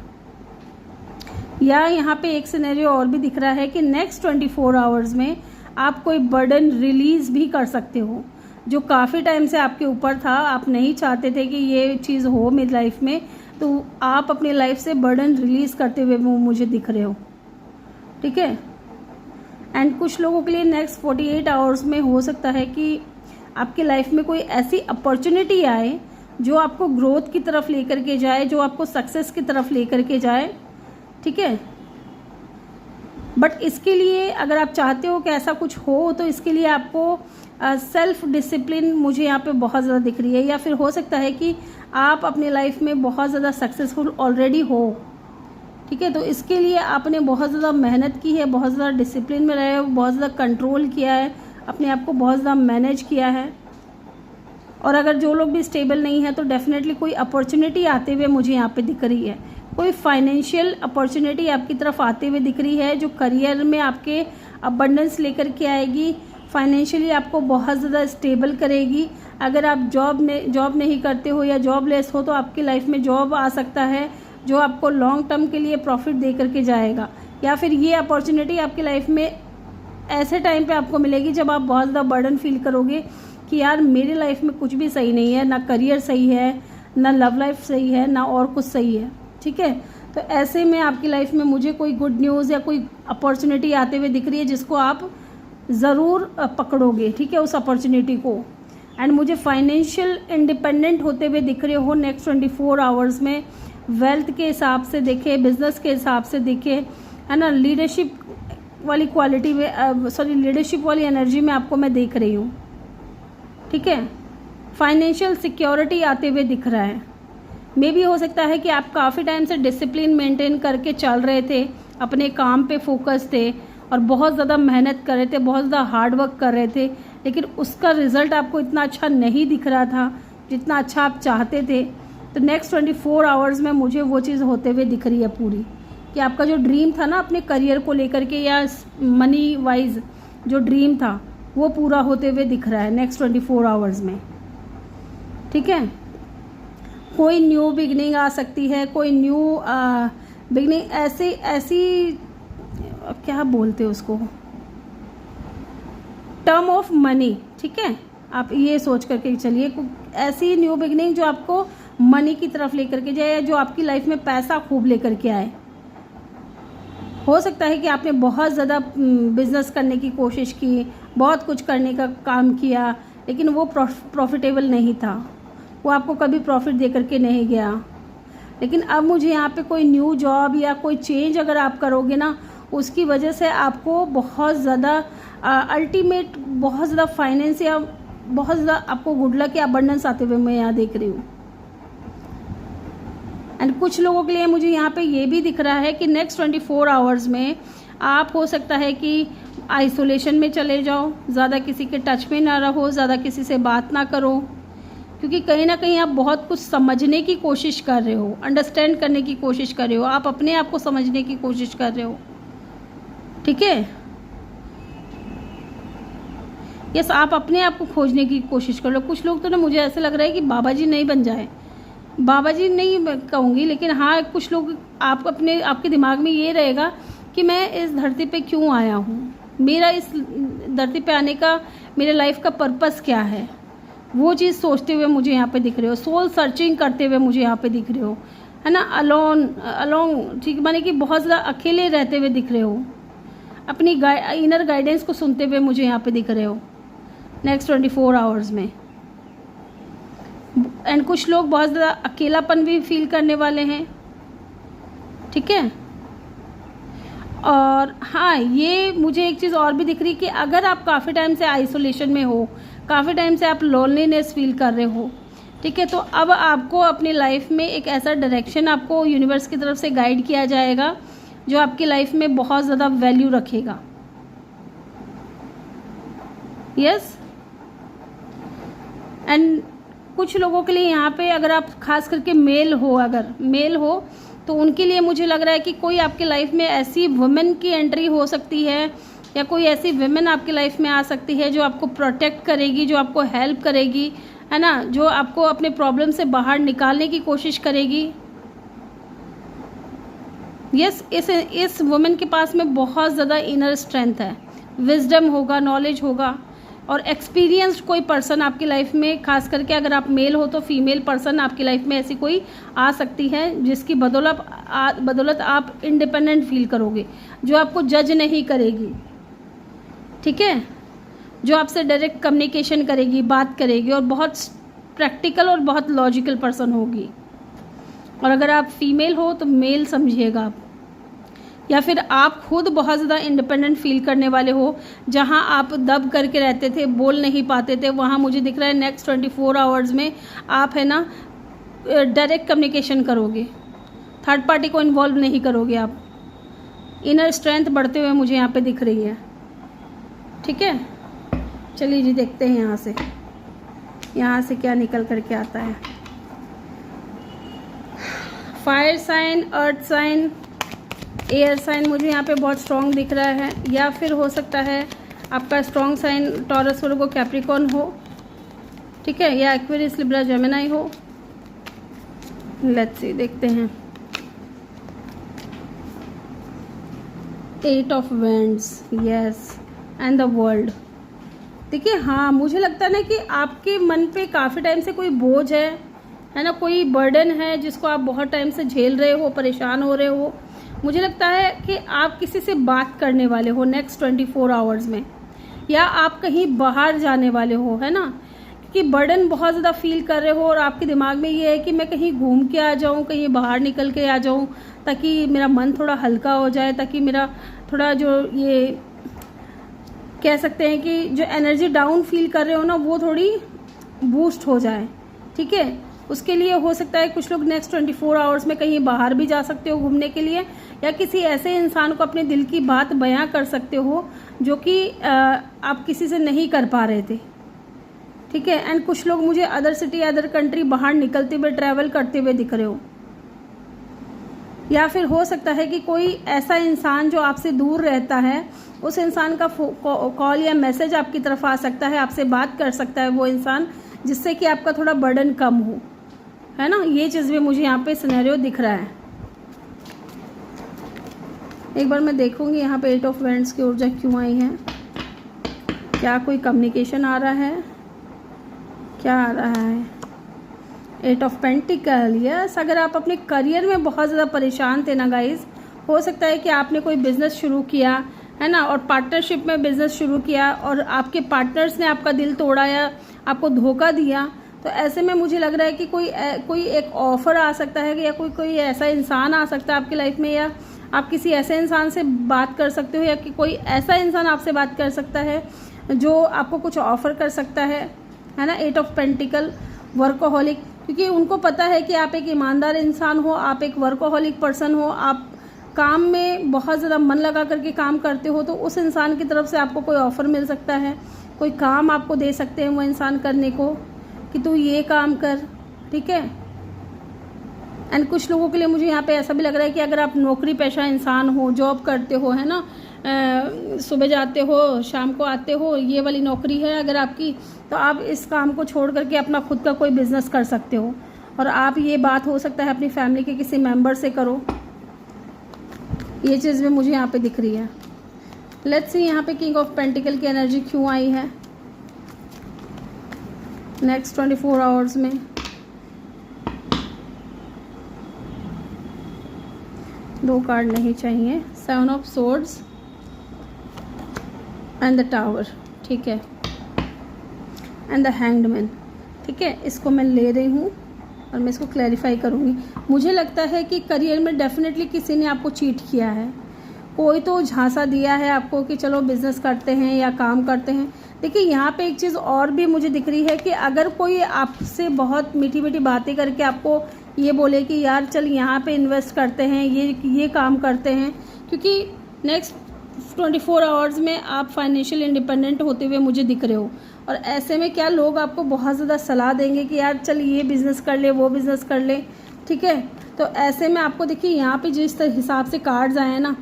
या यहाँ पे एक सिनेरियो और भी दिख रहा है कि नेक्स्ट 24 आवर्स में आप कोई बर्डन रिलीज़ भी कर सकते हो जो काफ़ी टाइम से आपके ऊपर था, आप नहीं चाहते थे कि ये चीज़ हो मेरी लाइफ में, तो आप अपनी लाइफ से बर्डन रिलीज़ करते हुए मुझे दिख रहे हो। ठीक है, एंड कुछ लोगों के लिए नेक्स्ट 48 आवर्स में हो सकता है कि आपकी लाइफ में कोई ऐसी अपॉर्चुनिटी आए जो आपको ग्रोथ की तरफ लेकर के जाए, जो आपको सक्सेस की तरफ लेकर के जाए। ठीक है, बट इसके लिए अगर आप चाहते हो कि ऐसा कुछ हो तो इसके लिए आपको सेल्फ डिसिप्लिन मुझे यहाँ पे बहुत ज़्यादा दिख रही है, या फिर हो सकता है कि आप अपनी लाइफ में बहुत ज़्यादा सक्सेसफुल ऑलरेडी हो। ठीक है, तो इसके लिए आपने बहुत ज़्यादा मेहनत की है, बहुत ज़्यादा डिसिप्लिन में रहे हो, बहुत ज़्यादा कंट्रोल किया है, अपने आप को बहुत ज़्यादा मैनेज किया है। और अगर जो लोग भी स्टेबल नहीं है तो डेफिनेटली कोई अपॉर्चुनिटी आते हुए मुझे यहाँ पे दिख रही है, कोई फाइनेंशियल अपॉर्चुनिटी आपकी तरफ आते हुए दिख रही है जो करियर में आपके अबंडेंस लेकर के आएगी, फाइनेंशियली आपको बहुत ज़्यादा स्टेबल करेगी, अगर आप जॉब नहीं करते हो या जॉबलेस हो तो आपकी लाइफ में जॉब आ सकता है जो आपको लॉन्ग टर्म के लिए प्रॉफिट दे करके जाएगा, या फिर ये अपॉर्चुनिटी आपकी लाइफ में ऐसे टाइम पे आपको मिलेगी जब आप बहुत ज़्यादा बर्डन फील करोगे कि यार मेरी लाइफ में कुछ भी सही नहीं है, ना करियर सही है, ना लव लाइफ सही है, ना और कुछ सही है। ठीक है, तो ऐसे में आपकी लाइफ में मुझे कोई गुड न्यूज़ या कोई अपॉर्चुनिटी आते हुए दिख रही है जिसको आप ज़रूर पकड़ोगे। ठीक है, उस अपॉर्चुनिटी को। एंड मुझे फाइनेंशियल इंडिपेंडेंट होते हुए दिख रहे हो नेक्स्ट 24 आवर्स में। वेल्थ के हिसाब से देखे, बिजनेस के हिसाब से देखे, है ना, लीडरशिप वाली क्वालिटी में लीडरशिप वाली एनर्जी में आपको मैं देख रही हूँ। ठीक है, फाइनेंशियल सिक्योरिटी आते हुए दिख रहा है। मे भी हो सकता है कि आप काफ़ी टाइम से डिसिप्लिन मेंटेन करके चल रहे थे, अपने काम पे फोकस थे और बहुत ज़्यादा मेहनत कर रहे थे, बहुत ज़्यादा हार्ड वर्क कर रहे थे, लेकिन उसका रिज़ल्ट आपको इतना अच्छा नहीं दिख रहा था जितना अच्छा आप चाहते थे। तो नेक्स्ट 24 आवर्स में मुझे वो चीज़ होते हुए दिख रही है पूरी, कि आपका जो ड्रीम था ना अपने करियर को लेकर के या मनी वाइज जो ड्रीम था वो पूरा होते हुए दिख रहा है नेक्स्ट 24 आवर्स में। ठीक है, कोई न्यू बिगनिंग आ सकती है, कोई न्यू बिगनिंग, ऐसी क्या बोलते हैं उसको, टर्म ऑफ मनी। ठीक है, आप ये सोच करके चलिए, ऐसी न्यू बिगनिंग जो आपको मनी की तरफ लेकर के जाए, जो आपकी लाइफ में पैसा खूब लेकर के आए। हो सकता है कि आपने बहुत ज़्यादा बिजनेस करने की कोशिश की, बहुत कुछ करने का काम किया, लेकिन वो प्रॉफिटेबल नहीं था, वो आपको कभी प्रॉफिट दे करके नहीं गया। लेकिन अब मुझे यहाँ पे कोई न्यू जॉब या कोई चेंज अगर आप करोगे ना, उसकी वजह से आपको बहुत ज़्यादा अल्टीमेट, बहुत ज़्यादा फाइनेंस या बहुत ज़्यादा आपको गुड लक या अबंडेंस आते हुए मैं यहाँ देख रही हूँ। एंड कुछ लोगों के लिए मुझे यहाँ पे ये भी दिख रहा है कि नेक्स्ट 24 आवर्स में आप हो सकता है कि आइसोलेशन में चले जाओ, ज़्यादा किसी के टच में ना रहो, ज़्यादा किसी से बात ना करो, क्योंकि कहीं ना कहीं आप बहुत कुछ समझने की कोशिश कर रहे हो, अंडरस्टैंड करने की कोशिश कर रहे हो, आप अपने आप को समझने की कोशिश कर रहे हो। ठीक है, यस, आप अपने आप को खोजने की कोशिश कर लो। कुछ लोग तो ना मुझे ऐसे लग रहा है कि बाबा जी नहीं बन जाए, बाबा जी नहीं कहूँगी, लेकिन हाँ कुछ लोग आपके दिमाग में ये रहेगा कि मैं इस धरती पे क्यों आया हूँ, मेरा इस धरती पे आने का मेरे लाइफ का पर्पस क्या है, वो चीज़ सोचते हुए मुझे यहाँ पे दिख रहे हो। सोल सर्चिंग करते हुए मुझे यहाँ पे दिख रहे हो, है ना, अलोन ठीक, माने कि बहुत ज़्यादा अकेले रहते हुए दिख रहे हो, अपनी इनर गाइडेंस को सुनते हुए मुझे यहाँ पे दिख रहे हो नेक्स्ट 24 आवर्स में। एंड कुछ लोग बहुत ज़्यादा अकेलापन भी फील करने वाले हैं। ठीक है, और हाँ ये मुझे एक चीज़ और भी दिख रही है कि अगर आप काफ़ी टाइम से आइसोलेशन में हो, काफ़ी टाइम से आप लोनलीनेस फील कर रहे हो, ठीक है, तो अब आपको अपनी लाइफ में एक ऐसा डायरेक्शन आपको यूनिवर्स की तरफ से गाइड किया जाएगा जो आपकी लाइफ में बहुत ज़्यादा वैल्यू रखेगा। यस, एंड कुछ लोगों के लिए यहाँ पे अगर आप खास करके अगर मेल हो तो उनके लिए मुझे लग रहा है कि कोई आपके लाइफ में ऐसी वुमेन की एंट्री हो सकती है या कोई ऐसी वुमेन आपकी लाइफ में आ सकती है जो आपको प्रोटेक्ट करेगी, जो आपको हेल्प करेगी, है ना, जो आपको अपने प्रॉब्लम से बाहर निकालने की कोशिश करेगी। यस, इस वुमेन के पास में बहुत ज़्यादा इनर स्ट्रेंथ है, विजडम होगा, नॉलेज होगा और एक्सपीरियंस्ड कोई पर्सन आपकी लाइफ में, खास करके अगर आप मेल हो तो फीमेल पर्सन आपकी लाइफ में ऐसी कोई आ सकती है जिसकी बदौलत आप इंडिपेंडेंट फील करोगे, जो आपको जज नहीं करेगी। ठीक है, जो आपसे डायरेक्ट कम्युनिकेशन करेगी, बात करेगी और बहुत प्रैक्टिकल और बहुत लॉजिकल पर्सन होगी। और अगर आप फीमेल हो तो मेल समझिएगा आप, या फिर आप खुद बहुत ज़्यादा इंडिपेंडेंट फील करने वाले हो, जहां आप दब करके रहते थे, बोल नहीं पाते थे, वहां मुझे दिख रहा है नेक्स्ट 24 आवर्स में आप, है ना, डायरेक्ट कम्युनिकेशन करोगे, थर्ड पार्टी को इन्वॉल्व नहीं करोगे आप। इनर स्ट्रेंथ बढ़ते हुए मुझे यहाँ पे दिख रही है। ठीक है, चलिए जी देखते हैं यहाँ से क्या निकल करके आता है। Fire sign, earth sign, air sign मुझे यहाँ पे बहुत स्ट्रॉन्ग दिख रहा है, या फिर हो सकता है आपका स्ट्रॉन्ग साइन टॉरस, वर्गो, कैप्रिकॉर्न हो। ठीक है, या एक्वेरियस लिब्रा जेमिनी हो। लेट्स सी, देखते हैं। 8 of vends, yes, and the world. देखिए, हाँ, मुझे लगता है ना कि आपके मन पे काफ़ी टाइम से कोई बोझ है ना, कोई बर्डन है जिसको आप बहुत टाइम से झेल रहे हो, परेशान हो रहे हो। मुझे लगता है कि आप किसी से बात करने वाले हो नेक्स्ट 24 आवर्स में, या आप कहीं बाहर जाने वाले हो, है ना, क्योंकि बर्डन बहुत ज़्यादा फील कर रहे हो और आपके दिमाग में ये है कि मैं कहीं घूम के आ जाऊँ, कहीं बाहर निकल के आ जाऊँ, ताकि मेरा मन थोड़ा हल्का हो जाए, ताकि मेरा थोड़ा जो ये कह सकते हैं कि जो एनर्जी डाउन फील कर रहे हो ना, वो थोड़ी बूस्ट हो जाए। ठीक है, उसके लिए हो सकता है कुछ लोग नेक्स्ट 24 आवर्स में कहीं बाहर भी जा सकते हो घूमने के लिए, या किसी ऐसे इंसान को अपने दिल की बात बयां कर सकते हो जो कि आप किसी से नहीं कर पा रहे थे। ठीक है, एंड कुछ लोग मुझे अदर सिटी, अदर कंट्री बाहर निकलते हुए, ट्रैवल करते हुए दिख रहे हो। या फिर हो सकता है कि कोई ऐसा इंसान जो आपसे दूर रहता है, उस इंसान का कॉल या मैसेज आपकी तरफ आ सकता है, आपसे बात कर सकता है वो इंसान, जिससे कि आपका थोड़ा बर्डन कम हो, है ना। ये चीज़ भी मुझे यहाँ पे सिनेरियो दिख रहा है। एक बार मैं देखूंगी यहाँ पे 8 ऑफ वेंड्स की ऊर्जा क्यों आई है। क्या कोई कम्युनिकेशन आ रहा है, क्या आ रहा है? 8 ऑफ पेंटिकल, यस। अगर आप अपने करियर में बहुत ज़्यादा परेशान थे ना गाइज, हो सकता है कि आपने कोई बिज़नेस शुरू किया है ना, और पार्टनरशिप में बिज़नेस शुरू किया और आपके पार्टनर्स ने आपका दिल तोड़ा या आपको धोखा दिया, तो ऐसे में मुझे लग रहा है कि कोई एक ऑफ़र आ सकता है, या कोई ऐसा इंसान आ सकता है आपकी लाइफ में, या आप किसी ऐसे इंसान से बात कर सकते हो, या कि कोई ऐसा इंसान आपसे बात कर सकता है जो आपको कुछ ऑफ़र कर सकता है ना। 8 ऑफ पेंटिकल, वर्कोहॉलिक, क्योंकि उनको पता है कि आप एक ईमानदार इंसान हो, आप एक वर्कोहॉलिक पर्सन हो, आप काम में बहुत ज़्यादा मन लगा करके काम करते हो, तो उस इंसान की तरफ से आपको कोई ऑफ़र मिल सकता है, कोई काम आपको दे सकते हैं वो इंसान करने को कि तू ये काम कर। ठीक है, एंड कुछ लोगों के लिए मुझे यहाँ पे ऐसा भी लग रहा है कि अगर आप नौकरी पेशा इंसान हो, जॉब करते हो, है ना, सुबह जाते हो शाम को आते हो, ये वाली नौकरी है अगर आपकी, तो आप इस काम को छोड़ करके अपना खुद का कोई बिजनेस कर सकते हो, और आप ये बात हो सकता है अपनी फैमिली के किसी मेंबर से करो। ये चीज़ भी मुझे यहाँ पे दिख रही है। लेट्स सी यहाँ पे किंग ऑफ पेंटिकल की एनर्जी क्यों आई है नेक्स्ट 24 आवर्स में। दो कार्ड नहीं चाहिए। 7 of swords and the tower, ठीक है, एंड द हैंग्ड मैन। ठीक है, इसको मैं ले रही हूँ और मैं इसको क्लैरिफाई करूँगी। मुझे लगता है कि करियर में डेफिनेटली किसी ने आपको चीट किया है, कोई तो झांसा दिया है आपको कि चलो बिजनेस करते हैं या काम करते हैं। देखिए यहाँ पे एक चीज़ और भी मुझे दिख रही है कि अगर कोई आपसे बहुत मीठी मीठी बातें करके आपको ये बोले कि यार चल यहाँ पे इन्वेस्ट करते हैं, ये काम करते हैं, क्योंकि नेक्स्ट 24 आवर्स में आप फाइनेंशियल इंडिपेंडेंट होते हुए मुझे दिख रहे हो, और ऐसे में क्या लोग आपको बहुत ज़्यादा सलाह देंगे कि यार चल ये बिज़नेस कर ले, वो बिज़नेस कर ले। ठीक है, तो ऐसे में आपको देखिए यहाँ पे जिस हिसाब से कार्ड्स आए हैं ना,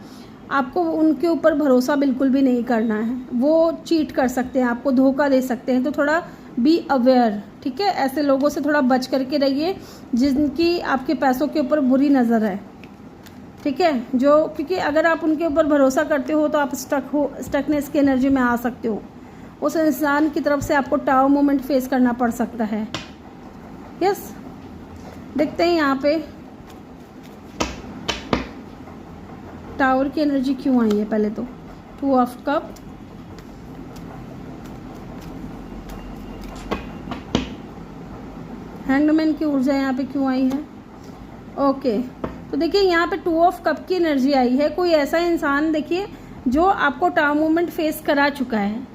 आपको उनके ऊपर भरोसा बिल्कुल भी नहीं करना है। वो चीट कर सकते हैं, आपको धोखा दे सकते हैं, तो थोड़ा बी अवेयर। ठीक है, ऐसे लोगों से थोड़ा बच करके रहिए जिनकी आपके पैसों के ऊपर बुरी नज़र है। ठीक है, क्योंकि अगर आप उनके ऊपर भरोसा करते हो तो आप स्टकनेस की एनर्जी में आ सकते हो। उस इंसान की तरफ से आपको टावर मोमेंट फेस करना पड़ सकता है। यस, देखते हैं यहाँ पे टावर की एनर्जी क्यों आई है। पहले तो 2 ऑफ कप, हैंगमैन की ऊर्जा यहाँ पे क्यों आई है। ओके, तो देखिए यहाँ पे 2 ऑफ कप की एनर्जी आई है। कोई ऐसा इंसान देखिए जो आपको टावर मूवमेंट फेस करा चुका है,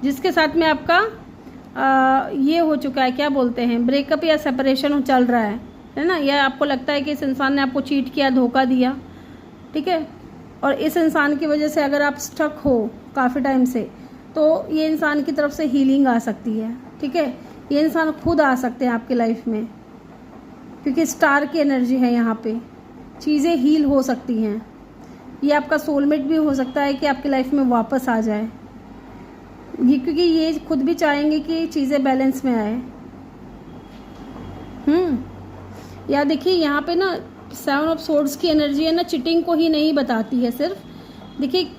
जिसके साथ में आपका ये हो चुका है, क्या बोलते हैं, ब्रेकअप या सेपरेशन चल रहा है ना, या आपको लगता है कि इस इंसान ने आपको चीट किया, धोखा दिया। ठीक है, और इस इंसान की वजह से अगर आप स्टक हो काफ़ी टाइम से, तो ये इंसान की तरफ से हीलिंग आ सकती है। ठीक है, ये इंसान खुद आ सकते हैं आपकी लाइफ में, क्योंकि स्टार की एनर्जी है यहाँ पे। चीज़ें हील हो सकती हैं। ये आपका सोलमेट भी हो सकता है कि आपकी लाइफ में वापस आ जाए, क्योंकि ये खुद भी चाहेंगे कि चीज़ें बैलेंस में आए। या देखिए यहाँ पे ना 7 ऑफ सोर्ड्स की एनर्जी है ना, चिटिंग को ही नहीं बताती है सिर्फ। देखिए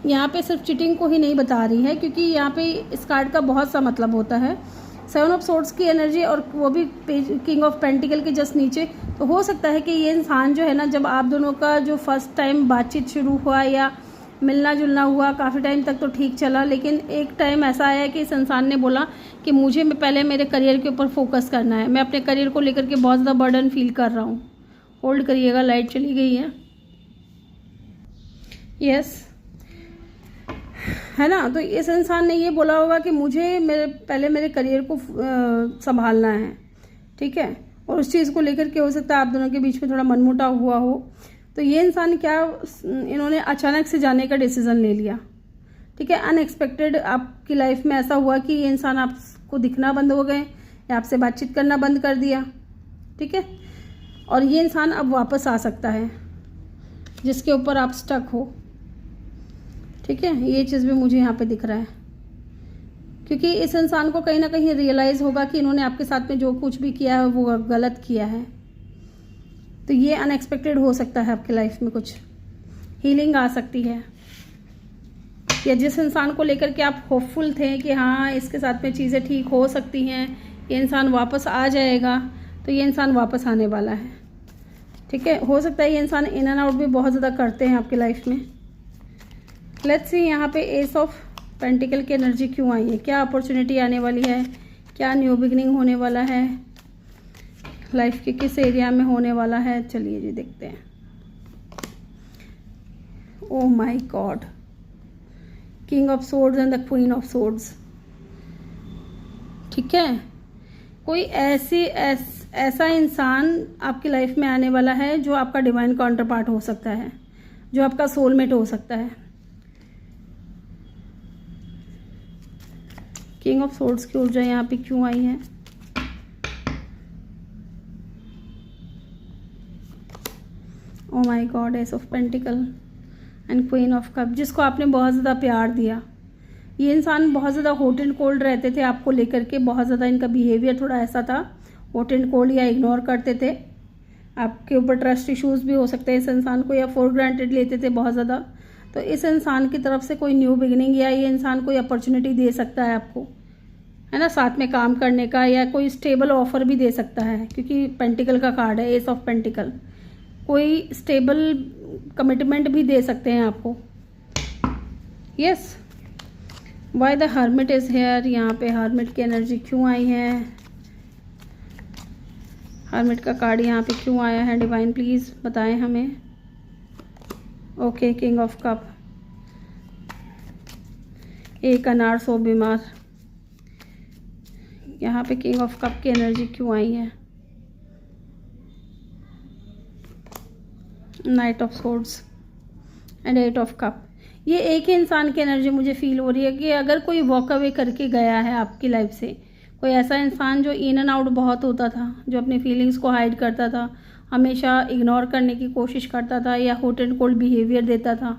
यहाँ पे सिर्फ चिटिंग को ही नहीं बता रही है, क्योंकि यहाँ पे इस कार्ड का बहुत सा मतलब होता है। 7 ऑफ सोर्ड्स की एनर्जी और वो भी किंग ऑफ पेंटिकल के जस्ट नीचे। तो हो सकता है कि ये इंसान जो है ना, जब आप दोनों का जो फर्स्ट टाइम बातचीत शुरू हुआ या मिलना जुलना हुआ, काफ़ी टाइम तक तो ठीक चला, लेकिन एक टाइम ऐसा आया कि इस इंसान ने बोला कि मुझे पहले मेरे करियर के ऊपर फोकस करना है, मैं अपने करियर को लेकर के बहुत ज़्यादा बर्डन फील कर रहा हूँ। होल्ड करिएगा, लाइट चली गई है। यस, है ना। तो इस इंसान ने ये बोला होगा कि मुझे पहले मेरे करियर को संभालना है, ठीक है। और उस चीज़ को लेकर के हो सकता है आप दोनों के बीच में थोड़ा मनमुटाव हुआ हो। तो ये इंसान इन्होंने अचानक से जाने का डिसीज़न ले लिया, ठीक है। अनएक्सपेक्टेड आपकी लाइफ में ऐसा हुआ कि ये इंसान आपको दिखना बंद हो गए या आपसे बातचीत करना बंद कर दिया, ठीक है। और ये इंसान अब वापस आ सकता है जिसके ऊपर आप स्टक हो, ठीक है। ये चीज़ भी मुझे यहाँ पे दिख रहा है, क्योंकि इस इंसान को कहीं ना कहीं रियलाइज़ होगा कि इन्होंने आपके साथ में जो कुछ भी किया है वो गलत किया है। तो ये अनएक्सपेक्टेड हो सकता है, आपकी लाइफ में कुछ हीलिंग आ सकती है, या जिस इंसान को लेकर के आप होपफुल थे कि हाँ इसके साथ में चीज़ें ठीक हो सकती हैं, ये इंसान वापस आ जाएगा, तो ये इंसान वापस आने वाला है, ठीक है। हो सकता है ये इंसान इन एंड आउट भी बहुत ज़्यादा करते हैं आपकी लाइफ में। लेट्स सी यहाँ पे एस ऑफ पेंटिकल की एनर्जी क्यों आई है, क्या अपॉर्चुनिटी आने वाली है, क्या न्यू बिगनिंग होने वाला है, लाइफ के किस एरिया में होने वाला है। चलिए जी देखते हैं। Oh my God, king of swords and the queen of swords, ठीक है। कोई ऐसा इंसान आपकी लाइफ में आने वाला है जो आपका डिवाइन काउंटर पार्ट हो सकता है, जो आपका सोलमेट हो सकता है। किंग ऑफ सोर्ड्स की ऊर्जा यहाँ पे क्यों आई है? Oh my God, S of pentacle and queen of cup, जिसको आपने बहुत ज़्यादा प्यार दिया। ये इंसान बहुत ज़्यादा हॉट एंड कोल्ड रहते थे आपको लेकर के, बहुत ज़्यादा इनका बिहेवियर थोड़ा ऐसा था, हॉट एंड कोल्ड या इग्नोर करते थे, आपके ऊपर ट्रस्ट इश्यूज भी हो सकते हैं इस इंसान को, या फॉर ग्रांटेड लेते थे बहुत ज़्यादा। तो इस इंसान की तरफ से कोई न्यू बिगिनिंग या ये इंसान कोई अपॉर्चुनिटी दे सकता है आपको, है ना, साथ में काम करने का, या कोई स्टेबल ऑफर भी दे सकता है, क्योंकि पेंटिकल का कार्ड है, एस ऑफ पेंटिकल। कोई स्टेबल कमिटमेंट भी दे सकते हैं आपको। Yes, why the hermit is here, यहाँ पे हर्मिट की एनर्जी क्यों आई है, हर्मिट का कार्ड यहाँ पे क्यों आया है, डिवाइन प्लीज बताएं हमें। ओके, किंग ऑफ कप, एक अनार 100 बीमार, यहाँ पे किंग ऑफ कप की एनर्जी क्यों आई है, night of swords and 8 of cup. ये एक ही इंसान की एनर्जी मुझे फील हो रही है कि अगर कोई वॉक अवे करके गया है आपकी लाइफ से, कोई ऐसा इंसान जो इन एंड आउट बहुत होता था, जो अपनी फीलिंग्स को हाइड करता था, हमेशा इग्नोर करने की कोशिश करता था, या हॉट एंड कोल्ड बिहेवियर देता था,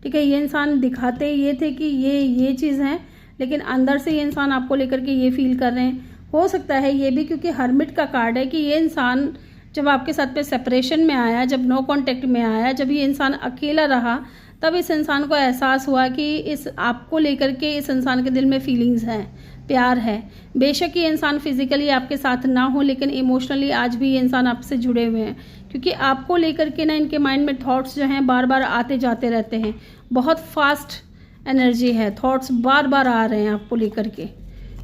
ठीक है। ये इंसान दिखाते ये थे कि ये चीज़ है, लेकिन अंदर से ये इंसान आपको लेकर के ये फील कर रहे हैं। हो सकता है ये भी क्योंकि हर्मिट का कार्ड है कि ये इंसान जब आपके साथ में सेपरेशन में आया, जब नो कांटेक्ट में आया, जब ये इंसान अकेला रहा, तब इस इंसान को एहसास हुआ कि इस आपको लेकर के इस इंसान के दिल में फीलिंग्स हैं, प्यार है। बेशक ये इंसान फिजिकली आपके साथ ना हो, लेकिन इमोशनली आज भी ये इंसान आपसे जुड़े हुए हैं, क्योंकि आपको लेकर के ना इनके माइंड में थॉट्स जो हैं बार बार आते जाते रहते हैं। बहुत फास्ट एनर्जी है, थॉट्स बार बार आ रहे हैं आपको लेकर के,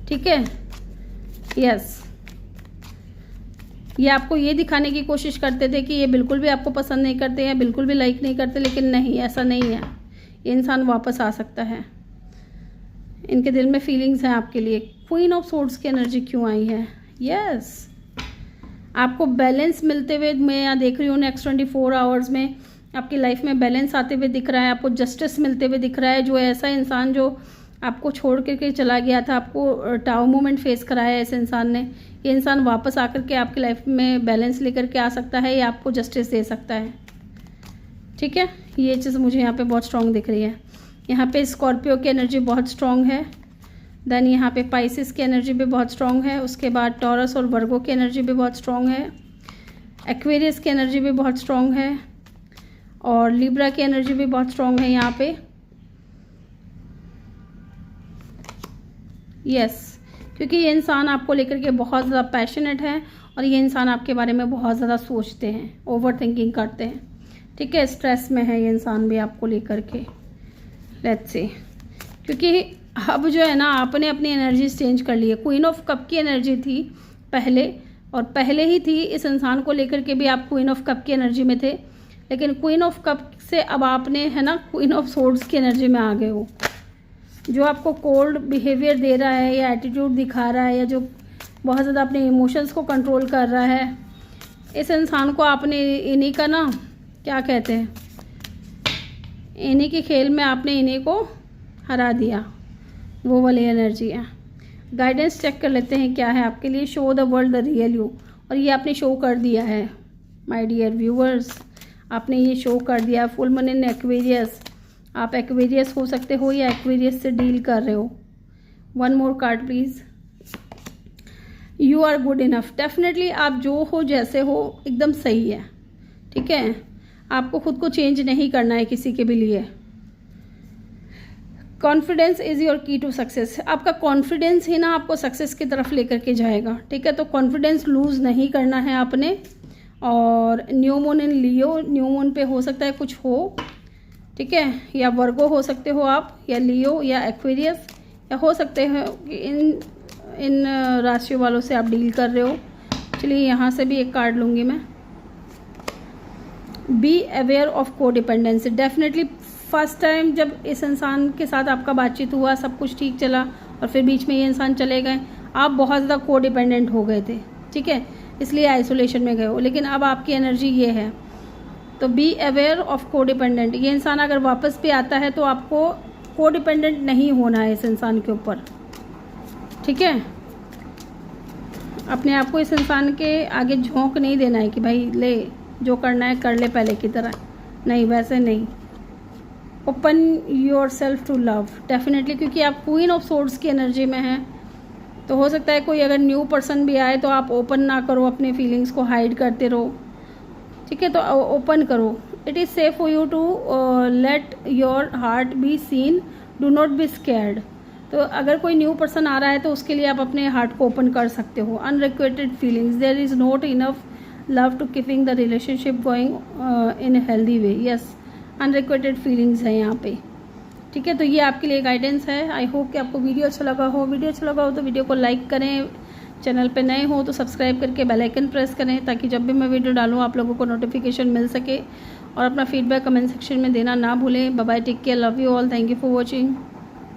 ठीक है। यस, ये आपको ये दिखाने की कोशिश करते थे कि ये बिल्कुल भी आपको पसंद नहीं करते हैं, बिल्कुल भी लाइक नहीं करते, लेकिन नहीं, ऐसा नहीं है। ये इंसान वापस आ सकता है, इनके दिल में फीलिंग्स हैं आपके लिए। क्वीन ऑफ सोर्ड्स की एनर्जी क्यों आई है? यस, आपको बैलेंस मिलते हुए मैं यहाँ देख रही हूँ। नेक्स्ट 24 आवर्स में आपकी लाइफ में बैलेंस आते हुए दिख रहा है, आपको जस्टिस मिलते हुए दिख रहा है। जो ऐसा इंसान जो आपको छोड़ करके चला गया था, आपको टाउ मोमेंट फेस कराया इस इंसान ने, ये इंसान वापस आकर के आपकी लाइफ में बैलेंस लेकर के आ सकता है, या आपको जस्टिस दे सकता है, ठीक है। ये चीज़ मुझे यहाँ पे बहुत स्ट्रॉन्ग दिख रही है। यहाँ पे स्कॉर्पियो की एनर्जी बहुत स्ट्रॉन्ग है, देन यहाँ पे पाइसिस की एनर्जी भी बहुत स्ट्रॉन्ग है। उसके बाद टॉरस और वर्गो की एनर्जी भी बहुत स्ट्रॉन्ग है। एक्वेरियस की एनर्जी भी बहुत स्ट्रॉन्ग है और लिब्रा की एनर्जी भी बहुत स्ट्रॉन्ग है यहाँ पे। यस, क्योंकि ये इंसान आपको लेकर के बहुत ज़्यादा पैशनेट है और ये इंसान आपके बारे में बहुत ज़्यादा सोचते हैं, ओवर थिंकिंग करते हैं। ठीक है, स्ट्रेस में है ये इंसान भी आपको लेकर के। लेट्स सी, क्योंकि अब जो है ना आपने अपनी एनर्जी चेंज कर ली है। क्वीन ऑफ कप की एनर्जी थी पहले, और पहले ही थी इस इंसान को लेकर के भी आप क्वीन ऑफ कप की एनर्जी में थे, लेकिन क्वीन ऑफ कप से अब आपने है ना क्वीन ऑफ सोर्ड्स की एनर्जी में आ गए हो। जो आपको कोल्ड बिहेवियर दे रहा है या एटीट्यूड दिखा रहा है या जो बहुत ज़्यादा अपने इमोशंस को कंट्रोल कर रहा है, इस इंसान को आपने इन्हीं का ना क्या कहते हैं, इन्हीं के खेल में आपने इन्हीं को हरा दिया, वो वाली एनर्जी है। गाइडेंस चेक कर लेते हैं क्या है आपके लिए। Show the world the real you, और ये आपने शो कर दिया है माय डियर व्यूअर्स, आपने ये शो कर दिया। फुल मून इन एक्वेरियस, आप एक्वेरियस हो सकते हो या एक्वेरियस से डील कर रहे हो। One more card please. You are good enough, definitely आप जो हो जैसे हो एकदम सही है। ठीक है, आपको खुद को चेंज नहीं करना है किसी के भी लिए। कॉन्फिडेंस इज़ योर की टू सक्सेस, आपका कॉन्फिडेंस ही ना आपको सक्सेस की तरफ लेकर के जाएगा। ठीक है, तो कॉन्फिडेंस लूज़ नहीं करना है आपने। और new moon in Leo, new moon पे हो सकता है कुछ हो, ठीक है, या वर्गो हो सकते हो आप, या लियो या एक्वेरियस, या हो सकते हैं कि इन राशियों वालों से आप डील कर रहे हो। चलिए यहाँ से भी एक कार्ड लूँगी मैं। बी अवेयर ऑफ को डिपेंडेंसी, डेफिनेटली फर्स्ट टाइम जब इस इंसान के साथ आपका बातचीत हुआ, सब कुछ ठीक चला और फिर बीच में ये इंसान चले गए, आप बहुत ज़्यादा को डिपेंडेंट हो गए थे। ठीक है, इसलिए आइसोलेशन में गए हो, लेकिन अब आपकी एनर्जी ये है। तो बी अवेयर ऑफ को डिपेंडेंट, ये इंसान अगर वापस भी आता है तो आपको को डिपेंडेंट नहीं होना है इस इंसान के ऊपर। ठीक है, अपने आप को इस इंसान के आगे झोंक नहीं देना है कि भाई ले जो करना है कर ले पहले की तरह, नहीं वैसे नहीं। Open yourself to love, definitely, क्योंकि आप क्वीन ऑफ सोर्ड्स की एनर्जी में हैं, तो हो सकता है कोई अगर न्यू पर्सन भी आए तो आप ओपन ना करो, अपने फीलिंग्स को हाइड करते रहो। ठीक है, तो ओपन करो। It is safe for you to let your heart be seen, do not be scared. तो अगर कोई न्यू पर्सन आ रहा है तो उसके लिए आप अपने हार्ट को ओपन कर सकते हो। Unrequited feelings, there is not enough love to keeping the relationship going in healthy way. Yes, unrequited feelings है यहाँ पे। ठीक है, तो ये आपके लिए गाइडेंस है। आई होप कि आपको वीडियो अच्छा लगा हो। वीडियो अच्छा लगा हो तो वीडियो को लाइक करें, चैनल पे नए हो तो सब्सक्राइब करके बेल आइकन प्रेस करें ताकि जब भी मैं वीडियो डालूँ आप लोगों को नोटिफिकेशन मिल सके। और अपना फीडबैक कमेंट सेक्शन में देना ना भूलें। Bye bye, take care, love you all, thank you for watching.